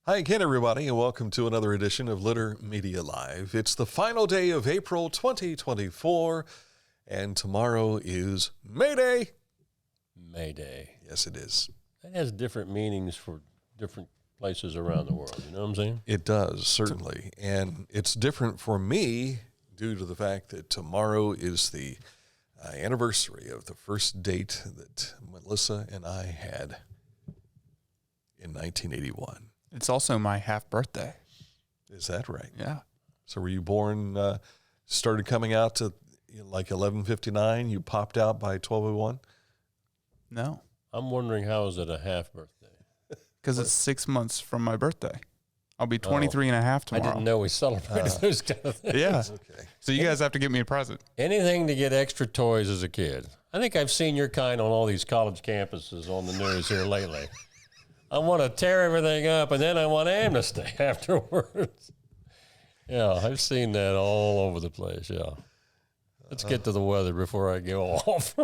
Hi again, everybody, and welcome to another edition of Litter Media Live. It's the final day of April 2024, and tomorrow is May Day. May Day. Yes, it is. That has different meanings for different places around the world. You know what I'm saying? It does, certainly. And it's different for me due to the fact that tomorrow is the anniversary of the first date that Melissa and I had in 1981. It's also my half birthday. Is that right? Yeah. So were you born, started coming out to like 11:59? You popped out by 12:01? No. I'm wondering, how is it a half birthday? Because it's 6 months from my birthday. I'll be 23 and a half tomorrow. I didn't know we celebrated those kind of things. Yeah. Okay. So you guys have to get me a present. Anything to get extra toys as a kid. I think I've seen your kind on all these college campuses on the news here lately. I want to tear everything up, and then I want amnesty afterwards. Yeah, I've seen that all over the place, yeah. Let's get to the weather before I go off.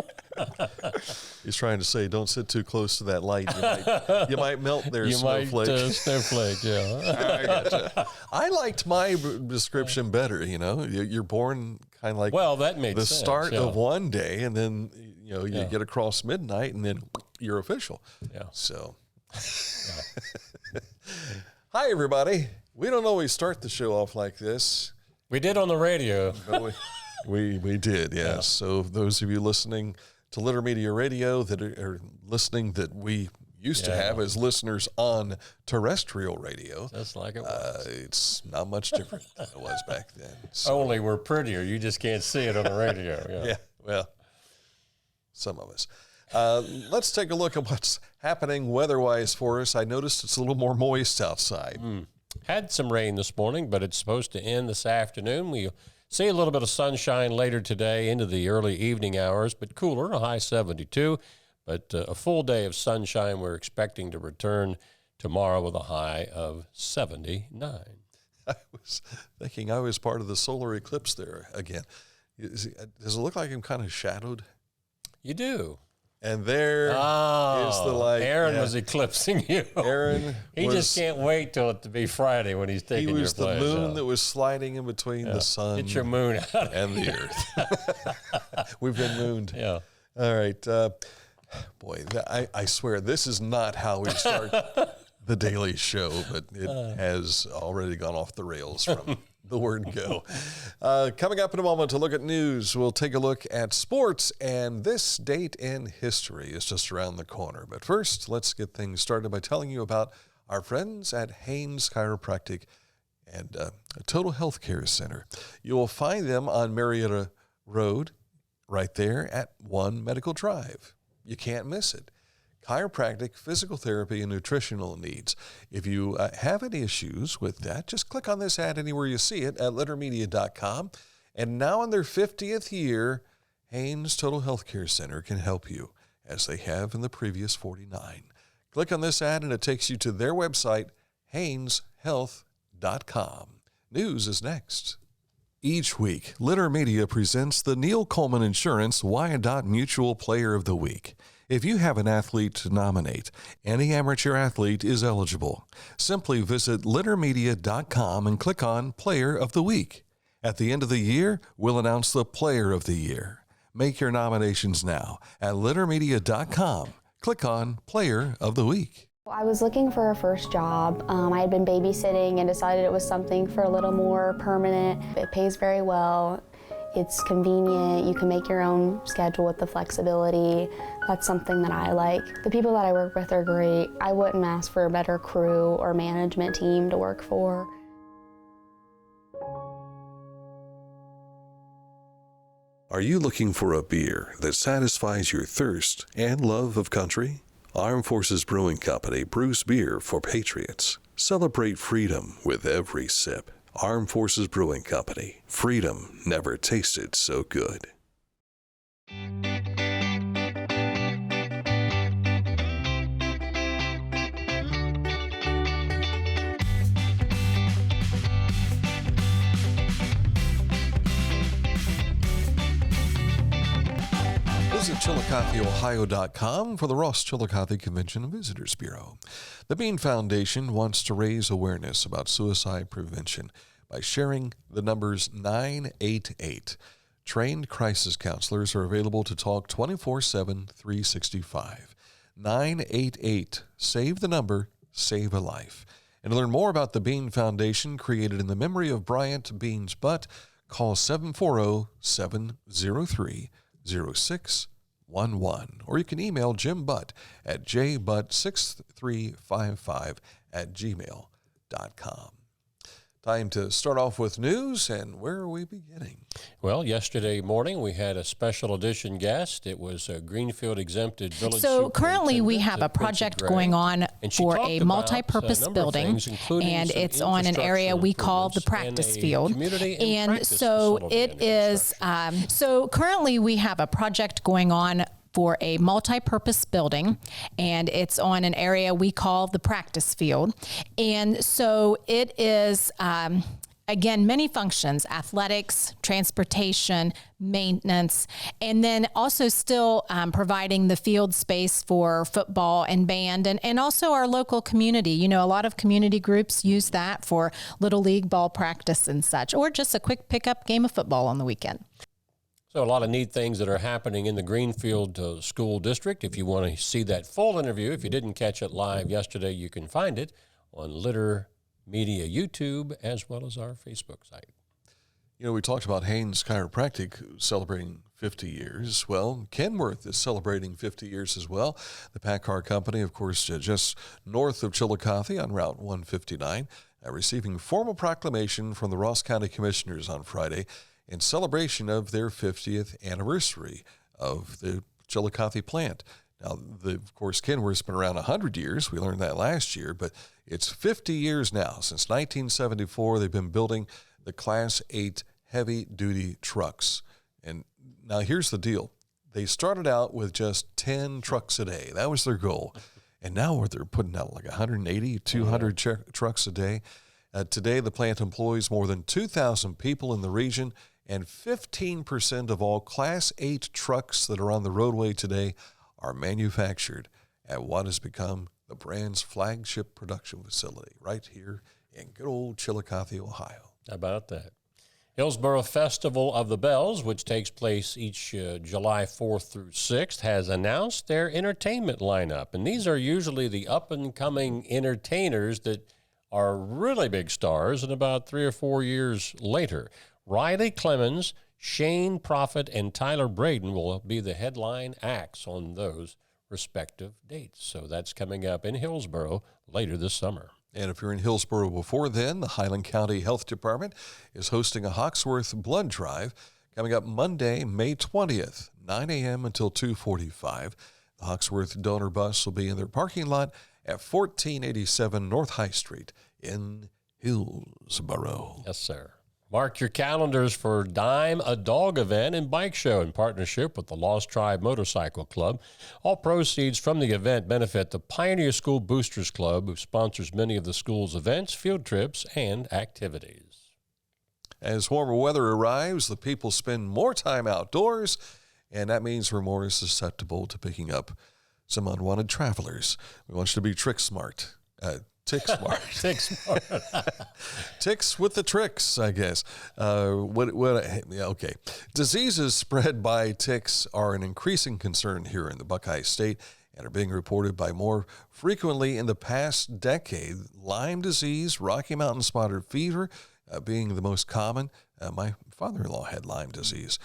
He's trying to say, don't sit too close to that light. You might melt there, You snowflake. might, snowflake, yeah. I gotcha. I liked my description better, you know. You're born kind of like That made the sense, start yeah. of one day, and then, you get across midnight, and then you're official. Yeah. So... Hi, everybody. We don't always start the show off like this. We did on the radio. But we did, yes. Yeah. So those of you listening to Litter Media Radio that are listening that we used to have as listeners on terrestrial radio. Just like it was. It's not much different than it was back then. So. Only we're prettier. You just can't see it on the radio. Yeah, well, some of us. Let's take a look at what's happening weather-wise for us. I noticed it's a little more moist outside. Had some rain this morning, but it's supposed to end this afternoon. We'll see a little bit of sunshine later today into the early evening hours, but cooler, a high 72. But a full day of sunshine we're expecting to return tomorrow with a high of 79. I was thinking I was part of the solar eclipse there again. Does it look like I'm kind of shadowed? You do. And there is the light. Aaron was eclipsing you. Aaron he just can't wait till it to be Friday when he's taking your place. He was the moon that was sliding in between the sun Get your moon out and the earth. We've been mooned. Yeah. All right. Boy, I swear, this is not how we start the Daily Show, but it has already gone off the rails from the word go. Coming up in a moment to look at news, we'll take a look at sports, and this date in history is just around the corner. But first, let's get things started by telling you about our friends at Haynes Chiropractic and Total Health Care Center. You will find them on Marietta Road, right there at 1 Medical Drive. You can't miss it. Chiropractic, physical therapy, and nutritional needs. If you have any issues with that, just click on this ad anywhere you see it at littermedia.com. And now in their 50th year, Haynes Total Health Care Center can help you, as they have in the previous 49. Click on this ad and it takes you to their website, hayneshealth.com. News is next. Each week, Litter Media presents the Neil Coleman Insurance Wyandotte Mutual Player of the Week. If you have an athlete to nominate, any amateur athlete is eligible. Simply visit littermedia.com and click on Player of the Week. At the end of the year, we'll announce the Player of the Year. Make your nominations now at littermedia.com. Click on Player of the Week. I was looking for a first job. I had been babysitting and decided it was something for a little more permanent. It pays very well. It's convenient. You can make your own schedule with the flexibility. That's something that I like. The people that I work with are great. I wouldn't ask for a better crew or management team to work for. Are you looking for a beer that satisfies your thirst and love of country? Armed Forces Brewing Company brews beer for patriots. Celebrate freedom with every sip. Armed Forces Brewing Company. Freedom never tasted so good. Visit ChillicotheOhio.com for the Ross Chillicothe Convention and Visitors Bureau. The Bean Foundation wants to raise awareness about suicide prevention by sharing the numbers 988. Trained crisis counselors are available to talk 24/7, 365. 988. Save the number, save a life. And to learn more about the Bean Foundation, created in the memory of Bryant Beans Butt, call 740-703-0611. Or you can email Jim Butt at jbutt6355@gmail.com. Time to start off with news, and where are we beginning? Well, yesterday morning we had a special edition guest. It was a Greenfield Exempted Village So currently we have a Superintendent, project Quincey going on and she for talked a about multi-purpose number of building, things, including and some it's on an area we call the infrastructure practice improvements field. and a community and And practice so facility it under is, so currently we have a project going on for a multi-purpose building, and it's on an area we call the practice field. And so it is, again, many functions: athletics, transportation, maintenance, and then also still providing the field space for football and band, and also our local community. You know, a lot of community groups use that for Little League ball practice and such, or just a quick pickup game of football on the weekend. So a lot of neat things that are happening in the Greenfield School District. If you want to see that full interview, if you didn't catch it live yesterday, you can find it on Litter Media YouTube as well as our Facebook site. You know, we talked about Haynes Chiropractic celebrating 50 years. Well, Kenworth is celebrating 50 years as well. The PACCAR company, of course, just north of Chillicothe on Route 159, receiving formal proclamation from the Ross County Commissioners on Friday in celebration of their 50th anniversary of the Chillicothe plant. Now, of course, Kenworth's been around 100 years. We learned that last year, but it's 50 years now. Since 1974, they've been building the Class 8 heavy-duty trucks. And now here's the deal. They started out with just 10 trucks a day. That was their goal. And now they're putting out like 180, 200 trucks a day. Today, the plant employs more than 2,000 people in the region, and 15% of all Class 8 trucks that are on the roadway today are manufactured at what has become the brand's flagship production facility right here in good old Chillicothe, Ohio. How about that? Hillsboro Festival of the Bells, which takes place each July 4th through 6th, has announced their entertainment lineup. And these are usually the up-and-coming entertainers that are really big stars and about 3 or 4 years later. Riley Clemens, Shane Prophet, and Tyler Braden will be the headline acts on those respective dates. So that's coming up in Hillsboro later this summer. And if you're in Hillsboro before then, the Highland County Health Department is hosting a Hawksworth blood drive coming up Monday, May 20th, 9 a.m. until 2:45. The Hawksworth donor bus will be in their parking lot at 1487 North High Street in Hillsboro. Yes, sir. Mark your calendars for Dime a Dog event and bike show in partnership with the Lost Tribe Motorcycle Club. All proceeds from the event benefit the Pioneer School Boosters Club, who sponsors many of the school's events, field trips, and activities. As warmer weather arrives, the people spend more time outdoors, and that means we're more susceptible to picking up some unwanted travelers. We want you to be tick smart. Ticks with the tricks, I guess. Okay. Diseases spread by ticks are an increasing concern here in the Buckeye State and are being reported by more frequently in the past decade. Lyme disease, Rocky Mountain spotted fever being the most common. My father-in-law had Lyme disease.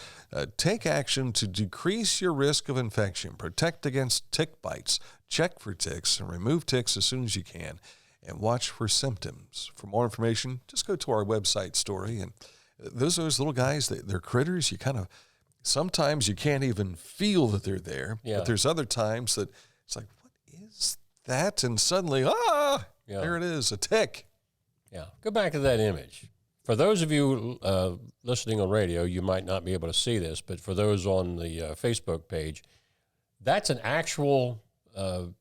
Take action to decrease your risk of infection. Protect against tick bites. Check for ticks and remove ticks as soon as you can. And watch for symptoms. For more information, just go to our website story. And those little guys, they're critters. Sometimes you can't even feel that they're there. Yeah. But there's other times that it's like, what is that? And suddenly, there it is, a tick. Yeah, go back to that image. For those of you listening on radio, you might not be able to see this, but for those on the Facebook page, that's an actual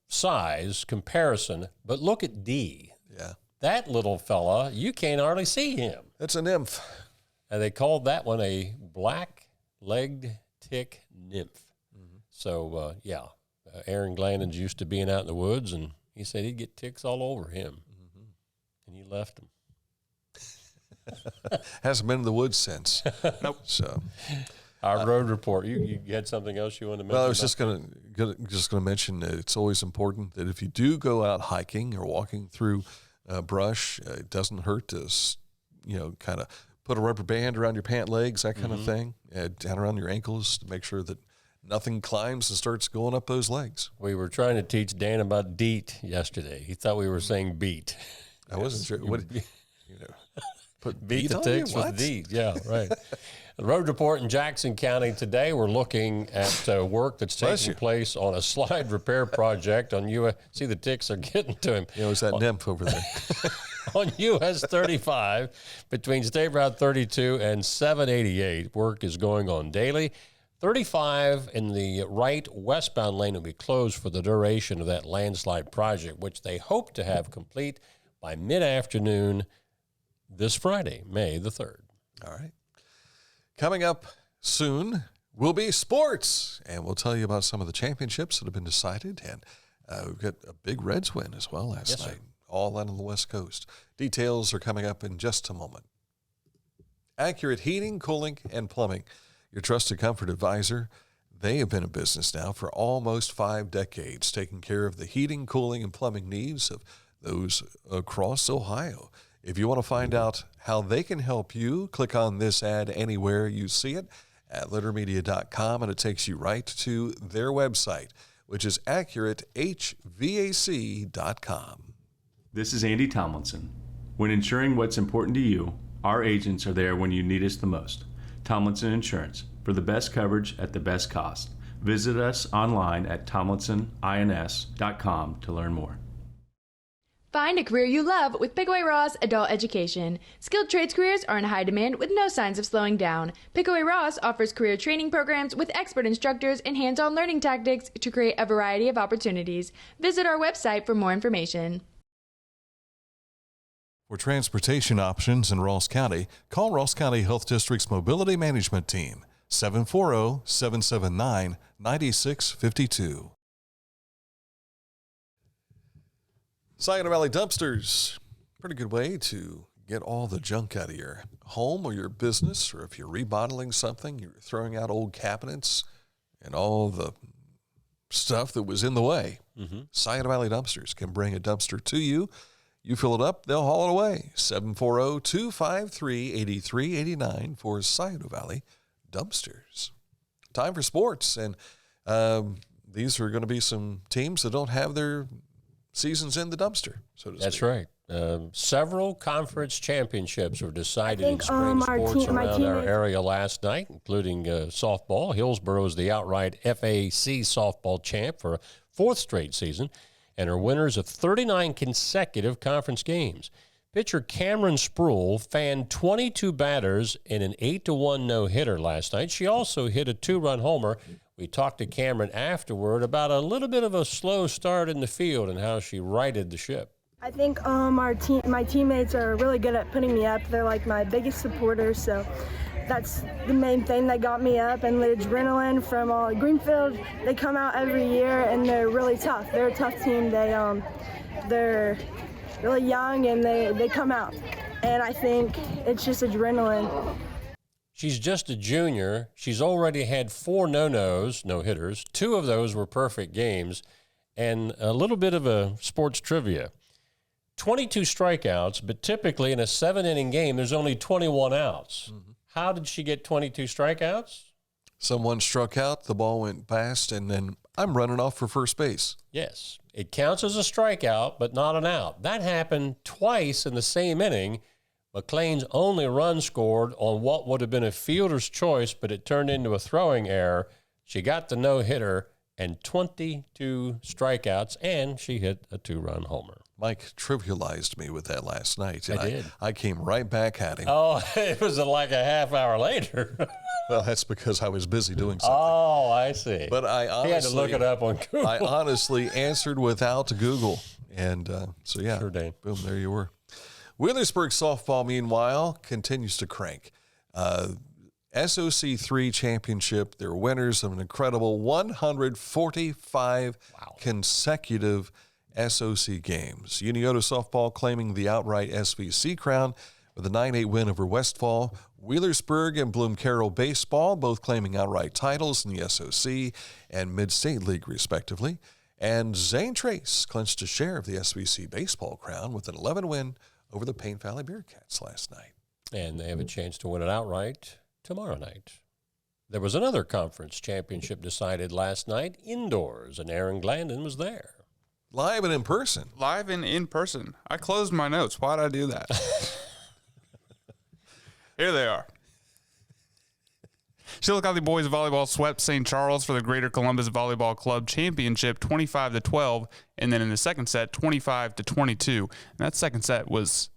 size comparison, but look at D. Yeah. That little fella, you can't hardly see him. That's a nymph. And they called that one a black-legged tick nymph. Mm-hmm. So, Aaron Glandon's used to being out in the woods, and he said he'd get ticks all over him. And he left him. Hasn't been in the woods since. Nope. So, our road report. You had something else you wanted to mention? well, I was just gonna mention that it's always important that if you do go out hiking or walking through brush, it doesn't hurt to, kind of put a rubber band around your pant legs, that kind of thing, down around your ankles to make sure that nothing climbs and starts going up those legs. We were trying to teach Dan about DEET yesterday. He thought we were saying beat. I wasn't sure. What, put Beat the on you? ticks What? with DEET. Yeah, right. The road report in Jackson County today, we're looking at work that's taking place on a slide repair project on US. See, the ticks are getting to him. It's that nymph over there. On US 35 between State Route 32 and 788. Work is going on daily. 35 in the right westbound lane will be closed for the duration of that landslide project, which they hope to have complete by mid-afternoon this Friday, May the 3rd. All right. Coming up soon will be sports, and we'll tell you about some of the championships that have been decided. And we've got a big Reds win as well last night, all out on the West Coast. Details are coming up in just a moment. Accurate Heating, Cooling, and Plumbing, your trusted comfort advisor. They have been in business now for almost 5 decades, taking care of the heating, cooling, and plumbing needs of those across Ohio. If you want to find out how they can help you, click on this ad anywhere you see it at littermedia.com, and it takes you right to their website, which is accuratehvac.com. This is Andy Tomlinson. When ensuring what's important to you, our agents are there when you need us the most. Tomlinson Insurance, for the best coverage at the best cost. Visit us online at tomlinsonins.com to learn more. Find a career you love with Pickaway Ross Adult Education. Skilled trades careers are in high demand with no signs of slowing down. Pickaway Ross offers career training programs with expert instructors and hands-on learning tactics to create a variety of opportunities. Visit our website for more information. For transportation options in Ross County, call Ross County Health District's Mobility Management Team, 740-779-9652. Saginaw Valley Dumpsters, pretty good way to get all the junk out of your home or your business, or if you're remodeling something, you're throwing out old cabinets and all the stuff that was in the way. Saginaw Valley Dumpsters can bring a dumpster to you. You fill it up, they'll haul it away. 740-253-8389 for Saginaw Valley Dumpsters. Time for sports, and these are going to be some teams that don't have their seasons in the dumpster, so to speak. That's right. Several conference championships were decided in spring sports around our area last night, including softball. Hillsboro is the outright FAC softball champ for a 4th straight season, and are winners of 39 consecutive conference games. Pitcher Cameron Sproul fanned 22 batters in an 8-1 no-hitter last night. She also hit a 2-run homer. We talked to Cameron afterward about a little bit of a slow start in the field and how she righted the ship. I think my teammates are really good at putting me up. They're like my biggest supporters, so that's the main thing that got me up. And the adrenaline from Greenfield, they come out every year and they're really tough. They're a tough team. They're really young and they come out. And I think it's just adrenaline. She's just a junior. She's already had 4 no-hitters. 2 of those were perfect games. And a little bit of a sports trivia. 22 strikeouts, but typically in a 7-inning game, there's only 21 outs. How did she get 22 strikeouts? Someone struck out, the ball went past, and then I'm running off for first base. Yes. It counts as a strikeout, but not an out. That happened twice in the same inning. McLean's only run scored on what would have been a fielder's choice, but it turned into a throwing error. She got the no-hitter and 22 strikeouts, and she hit a 2-run homer. Mike trivialized me with that last night. And I did. I came right back at him. Oh, it was like a half hour later. Well, that's because I was busy doing something. Oh, I see. But I honestly, he had to look it up on Google. I honestly answered without Google. And so, yeah, Sure, Dane. Boom, there you were. Wheelersburg softball, meanwhile, continues to crank. SOC3 championship. They're winners of an incredible 145 consecutive SOC games. Unioto softball claiming the outright SVC crown with a 9-8 win over Westfall. Wheelersburg and Bloom Carroll baseball both claiming outright titles in the SOC and Mid-State League respectively. And Zane Trace clinched a share of the SVC baseball crown with an 11 win over the Paint Valley Bearcats last night. And they have a chance to win it outright tomorrow night. There was another conference championship decided last night indoors, and Aaron Glandon was there. Live and in person. Live and in person. I closed my notes. Why'd I do that? Here they are. Chillicothe Boys Volleyball swept St. Charles for the Greater Columbus Volleyball Club Championship 25-12, and then in the second set, 25-22. And that second set was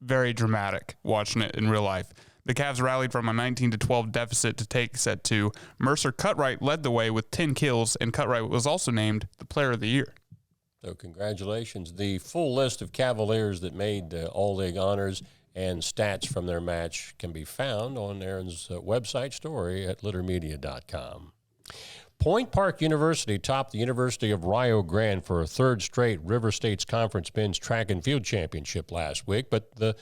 very dramatic, watching it in real life. The Cavs rallied from a 19-12 deficit to take set 2. Mercer Cutright led the way with 10 kills, and Cutright was also named the Player of the Year. So congratulations. The full list of Cavaliers that made All-League honors and stats from their match can be found on Aaron's website story at littermedia.com. Point Park University topped the University of Rio Grande for a third straight River States Conference men's track and field championship last week, but the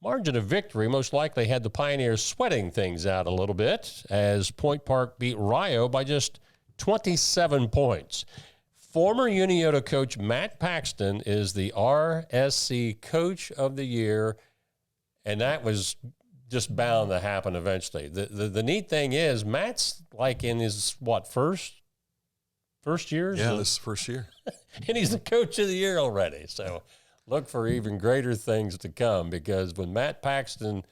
margin of victory most likely had the Pioneers sweating things out a little bit as Point Park beat Rio by just 27 points. Former Unioto coach Matt Paxton is the RSC Coach of the Year, and that was just bound to happen eventually. The neat thing is Matt's like in his, first years? Yeah, this is first year. And he's the Coach of the Year already. So look for even greater things to come, because when Matt Paxton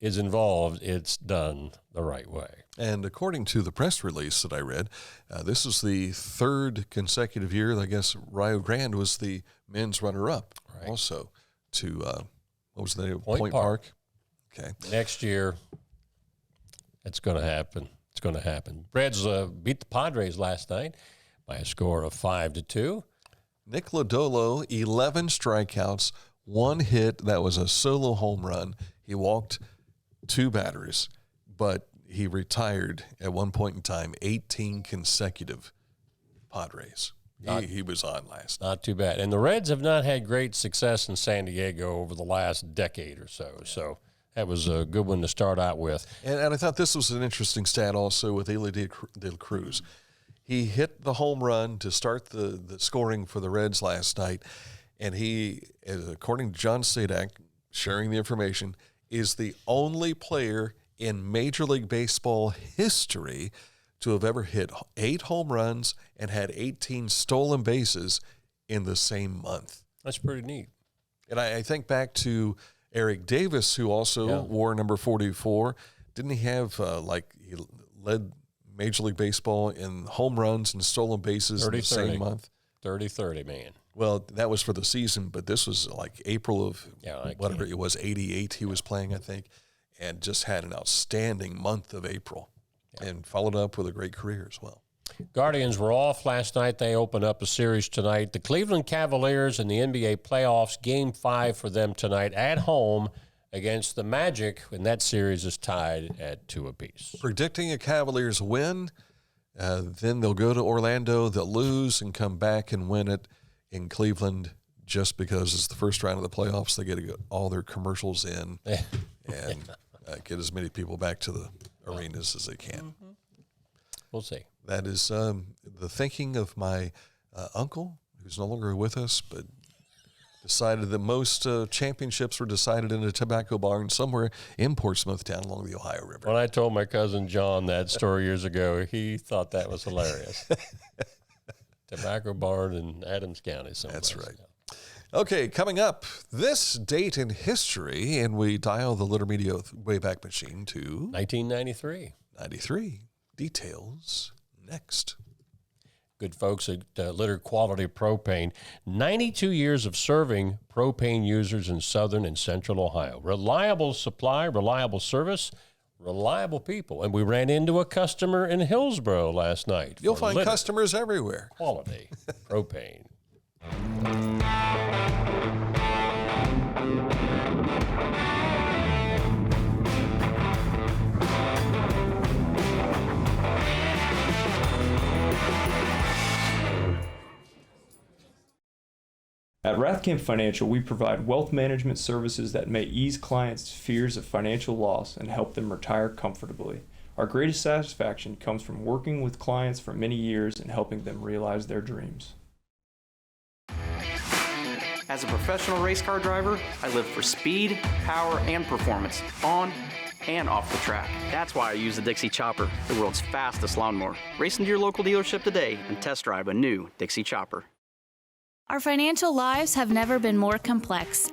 is involved, it's done the right way. And according to the press release that I read, this is the third consecutive year. I guess Rio Grande was the men's runner-up also to, what was the name? Point Park. Okay. Next year, it's going to happen. It's going to happen. Reds beat the Padres last night by a score of 5-2. Nick Lodolo, 11 strikeouts, 1 hit. That was a solo home run. He walked 2 batters, but he retired at one point in time 18 consecutive Padres. He was on last night. Not too bad. And the Reds have not had great success in San Diego over the last decade or so. So that was a good one to start out with. And I thought this was an interesting stat also with Eli de la Cruz. He hit the home run to start the scoring for the Reds last night. And he, according to John Sadak, sharing the information, is the only player in Major League Baseball history to have ever hit 8 home runs and had 18 stolen bases in the same month. That's pretty neat. And I think back to Eric Davis, who also wore number 44. Didn't he have, he led Major League Baseball in home runs and stolen bases in the same month? 30-30, man. Well, that was for the season, but this was like April of whatever it was, 88 he was playing, I think, and just had an outstanding month of April and followed up with a great career as well. Guardians were off last night. They open up a series tonight. The Cleveland Cavaliers in the NBA playoffs, Game 5 for them tonight at home against the Magic, and that series is tied at 2 apiece. Predicting a Cavaliers win, then they'll go to Orlando, they'll lose and come back and win it in Cleveland just because it's the first round of the playoffs. They get to get all their commercials in and get as many people back to the arenas as they can. Mm-hmm. We'll see. That is the thinking of my uncle, who's no longer with us, but decided that most championships were decided in a tobacco barn somewhere in Portsmouth down along the Ohio River. When I told my cousin John that story years ago, he thought that was hilarious. Tobacco barn in Adams County somewhere. That's right. Okay, coming up, this date in history, and we dial the Litter Media Wayback Machine to 1993. 93. Details next. Good folks at Litter Quality Propane. 92 years of serving propane users in southern and central Ohio. Reliable supply, reliable service, reliable people. And we ran into a customer in Hillsboro last night. You'll find customers everywhere. Quality propane. At Rathkamp Financial, we provide wealth management services that may ease clients' fears of financial loss and help them retire comfortably. Our greatest satisfaction comes from working with clients for many years and helping them realize their dreams. As a professional race car driver, I live for speed, power, and performance, on and off the track. That's why I use the Dixie Chopper, the world's fastest lawnmower. Race into your local dealership today and test drive a new Dixie Chopper. Our financial lives have never been more complex,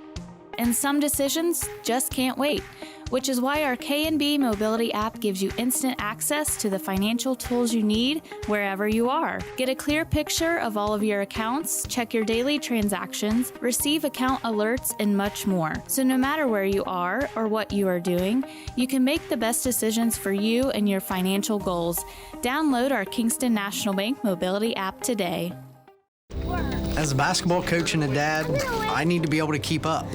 and some decisions just can't wait, which is why our K&B Mobility app gives you instant access to the financial tools you need wherever you are. Get a clear picture of all of your accounts, check your daily transactions, receive account alerts, and much more. So no matter where you are or what you are doing, you can make the best decisions for you and your financial goals. Download our Kingston National Bank Mobility app today. As a basketball coach and a dad, I need to be able to keep up.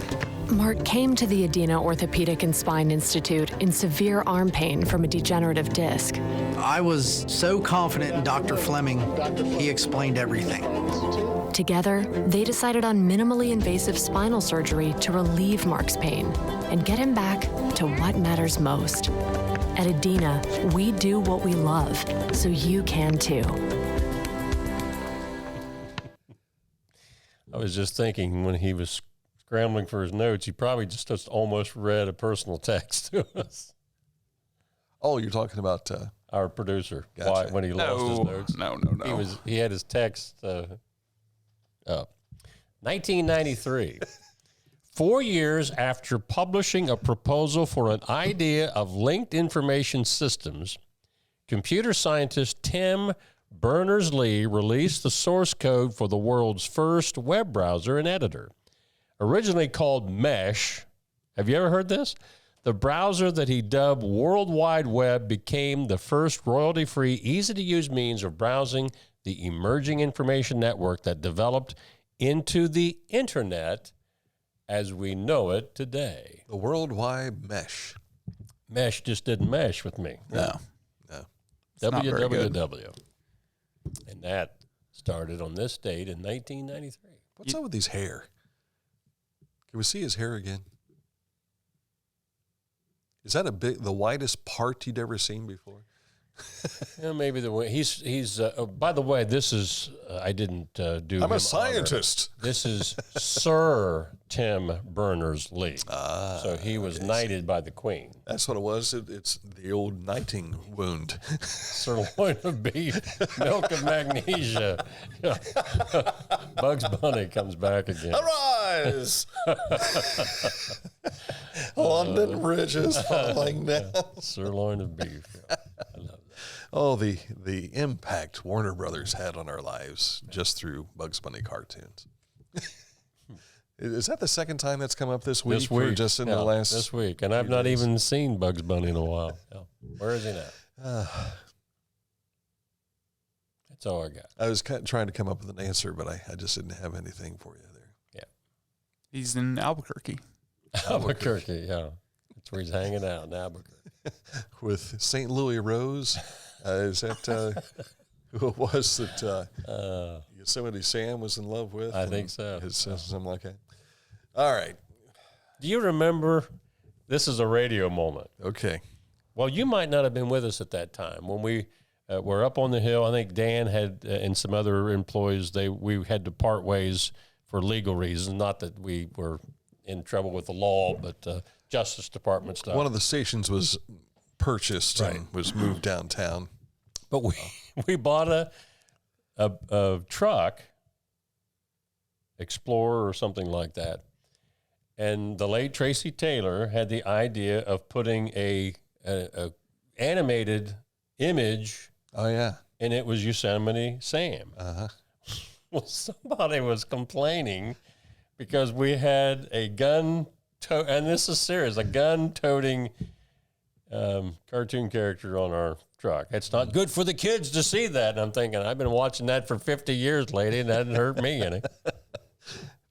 Mark came to the Adena Orthopedic and Spine Institute in severe arm pain from a degenerative disc. I was so confident in Dr. Fleming, he explained everything. Together, they decided on minimally invasive spinal surgery to relieve Mark's pain and get him back to what matters most. At Adena, we do what we love, so you can too. I was just thinking when he was scrambling for his notes, he probably just almost read a personal text to us. Oh, you're talking about our producer. Gotcha. Why, when he lost his notes. No. He had his text up. 1993. 4 years after publishing a proposal for an idea of linked information systems, computer scientist Tim Berners-Lee released the source code for the world's first web browser and editor. Originally called Mesh, have you ever heard this? The browser that he dubbed World Wide Web became the first royalty-free, easy-to-use means of browsing the emerging information network that developed into the Internet as we know it today. The World Wide Mesh. Mesh just didn't mesh with me. No. www. And that started on this date in 1993. What's up with his hair? Can we see his hair again? Is that the widest part you'd ever seen before? Yeah, maybe the way he's. By the way, this is I didn't do. I'm a scientist. Honor. This is Sir Tim Berners-Lee. So he was knighted by the Queen. That's what it was. It's the old knighting wound. Sirloin of beef, milk of magnesia. Bugs Bunny comes back again. Arise! London Bridge is falling down. Sirloin of beef. Yeah. I love that. Oh, the impact Warner Brothers had on our lives just through Bugs Bunny cartoons. Is that the second time that's come up this week? This week. Or just in the last this week. And I've not even seen Bugs Bunny in a while. Yeah. Where is he now? That's all I got. I was trying to come up with an answer, but I just didn't have anything for you there. Yeah. He's in Albuquerque. Albuquerque, yeah. That's where he's hanging out in Albuquerque. With St. Louis Rose. Is that who it was that Yosemite Sam was in love with? I think so. Something like that. All right. Do you remember? This is a radio moment. Okay. Well, you might not have been with us at that time when we were up on the hill. I think Dan had and some other employees. We had to part ways for legal reasons. Not that we were in trouble with the law, but Justice Department stuff. One of the stations was purchased and was moved downtown. But we bought a truck, Explorer or something like that, and the late Tracy Taylor had the idea of putting a animated image. Oh yeah, and it was Yosemite Sam. Well, somebody was complaining because we had a gun, and this is serious, a gun-toting cartoon character on our truck. It's not good for the kids to see that. And I'm thinking, I've been watching that for 50 years, lady, and that didn't hurt me any.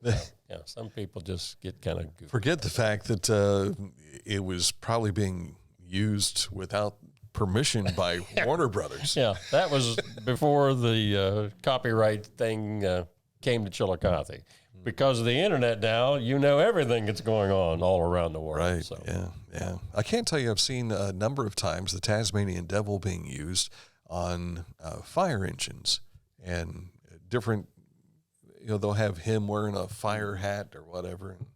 Yeah, some people just get kind of goofy. Forget the fact that it was probably being used without permission by Warner Brothers. Yeah, that was before the copyright thing came to Chillicothe. because of the internet now, you know everything that's going on all around the world. Right. So. Yeah. I can't tell you, I've seen a number of times the Tasmanian devil being used on fire engines and different, they'll have him wearing a fire hat or whatever. And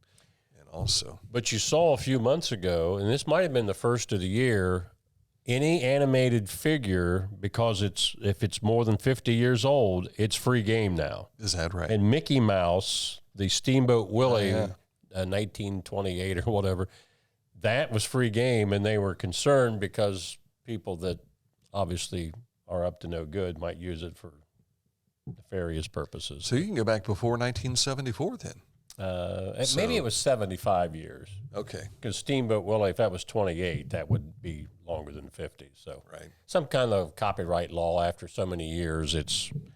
also. But you saw a few months ago, and this might have been the first of the year, any animated figure, because if it's more than 50 years old, it's free game now. Is that right? And Mickey Mouse, the Steamboat Willie, 1928 or whatever, that was free game, and they were concerned because people that obviously are up to no good might use it for nefarious purposes. So you can go back before 1974 then? Maybe it was 75 years. Okay. Because Steamboat Willie, if that was 28, that would be longer than 50. So some kind of copyright law after so many years.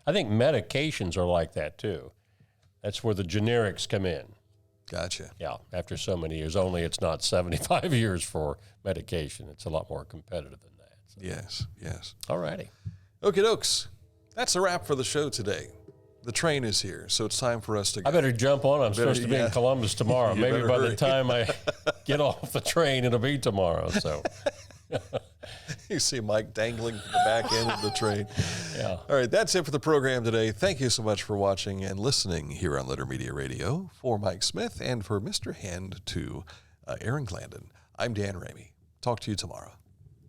I think medications are like that too. That's where the generics come in. Gotcha. Yeah, after so many years. Only it's not 75 years for medication. It's a lot more competitive than that. So. Yes. All righty. Okie dokes. That's a wrap for the show today. The train is here, so it's time for us to go. I better jump on. I'm supposed to be in Columbus tomorrow. Maybe by the time I get off the train, it'll be tomorrow. So you see Mike dangling from the back end of the train. Yeah. All right, that's it for the program today. Thank you so much for watching and listening here on Letter Media Radio. For Mike Smith and for Mr. Hand to Aaron Grande, I'm Dan Ramey. Talk to you tomorrow.